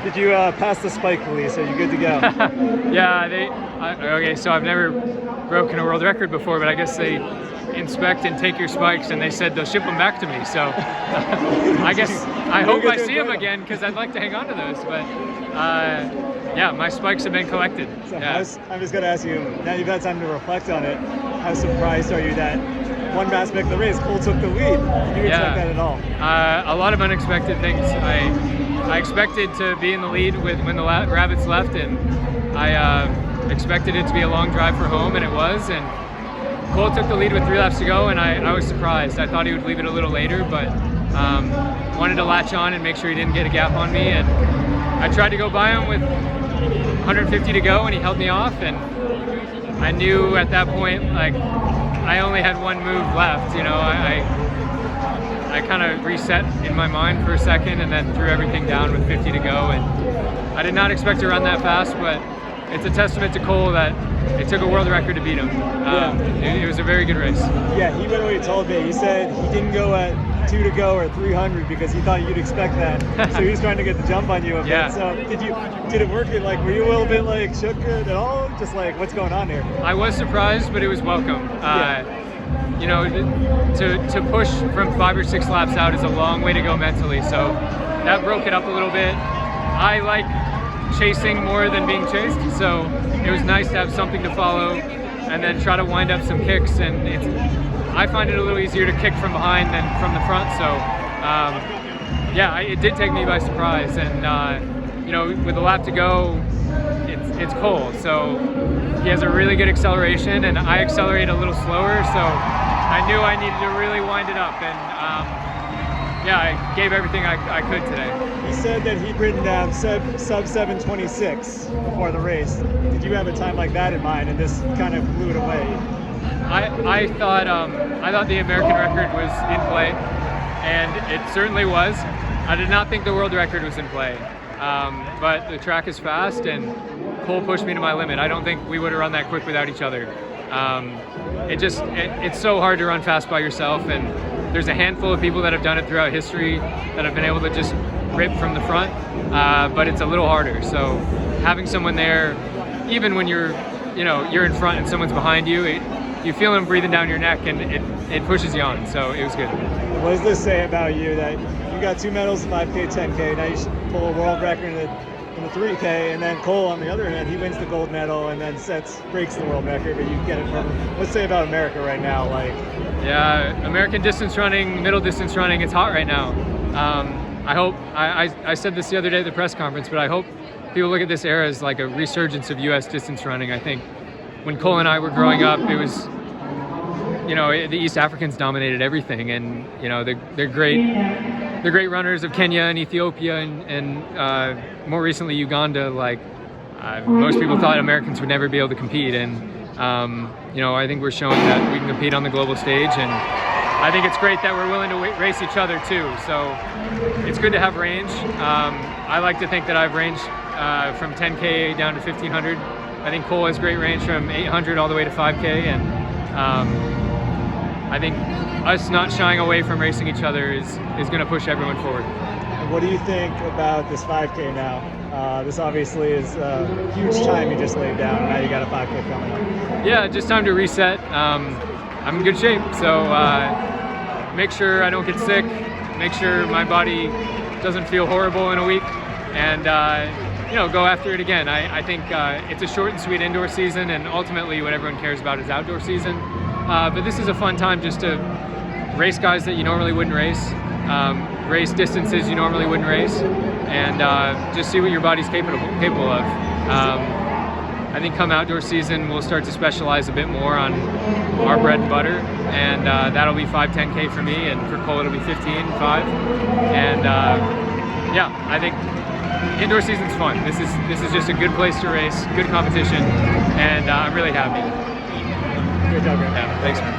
Did you pass the spike police? Are you good to go? Yeah, okay, so I've never broken a world record before, but I guess they inspect and take your spikes, and they said they'll ship them back to me. So I hope I see them again, because I'd like to hang on to those. But yeah, my spikes have been collected. So yeah. I'm just going to ask you, now you've had time to reflect on it, how surprised are you that one aspect of the race, Cole took the lead? Did you expect that at all? A lot of unexpected things. I expected to be in the lead when the rabbits left, and I expected it to be a long drive for home, and it was. And Cole took the lead with 3 laps to go, and I was surprised. I thought he would leave it a little later, but wanted to latch on and make sure he didn't get a gap on me. And I tried to go by him with 150 to go, and he held me off. And I knew at that point, like, I only had one move left. You know, I kind of reset in my mind for a second, and then threw everything down with 50 to go. And I did not expect to run that fast, but it's a testament to Cole that it took a world record to beat him. It was a very good race. Yeah, he literally told me, he said he didn't go at 2 to go or 300 because he thought you'd expect that. So he was trying to get the jump on you a bit. So did it work? Like, were you a little bit like shook at all? Just like, what's going on here? I was surprised, but it was welcome. You know, to push from 5 or 6 laps out is a long way to go mentally. So that broke it up a little bit. I like chasing more than being chased, so it was nice to have something to follow and then try to wind up some kicks. And I find it a little easier to kick from behind than from the front, so yeah, it did take me by surprise. And you know, with a lap to go, it's Cole, so he has a really good acceleration, and I accelerate a little slower, so I knew I needed to really wind it up. And yeah, I gave everything I could today. He said that he'd ridden down sub 7:26 before the race. Did you have a time like that in mind, and this kind of blew it away? I thought the American record was in play, and it certainly was. I did not think the world record was in play, but the track is fast, and Cole pushed me to my limit. I don't think we would have run that quick without each other. It's so hard to run fast by yourself, and there's a handful of people that have done it throughout history that have been able to just rip from the front, but it's a little harder. So having someone there, even when you're in front and someone's behind you, you feel them breathing down your neck, and it pushes you on. So it was good. What does this say about you, that you got 2 medals, 5K, 10K, now you should pull a world record in the 3K, and then Cole, on the other hand, he wins the gold medal and then breaks the world record, but you get it from, let's say about America right now, like. Yeah, American distance running, middle distance running, it's hot right now. I hope, I said this the other day at the press conference, but I hope people look at this era as like a resurgence of US distance running. I think when Cole and I were growing up, it was, you know, the East Africans dominated everything, and you know, they're great runners of Kenya and Ethiopia and more recently Uganda. Like most people thought Americans would never be able to compete, and you know, I think we're showing that we can compete on the global stage, and I think it's great that we're willing to race each other too. So it's good to have range. I like to think that I've ranged from 10K down to 1500. I think Cole has great range from 800 all the way to 5K, and I think us not shying away from racing each other is going to push everyone forward. And what do you think about this 5K now? This obviously is a huge time you just laid down, and now you got a 5K coming up. Yeah, just time to reset. I'm in good shape, so make sure I don't get sick, make sure my body doesn't feel horrible in a week, and you know, go after it again. I think it's a short and sweet indoor season, and ultimately what everyone cares about is outdoor season. But this is a fun time just to race guys that you normally wouldn't race, race distances you normally wouldn't race, and just see what your body's capable of. I think come outdoor season, we'll start to specialize a bit more on our bread and butter, and that'll be 5, 10K for me, and for Cole it'll be 15, 5. And yeah, I think indoor season's fun. This is just a good place to race, good competition, and I'm really happy. Good job, man. Yeah, thanks, man.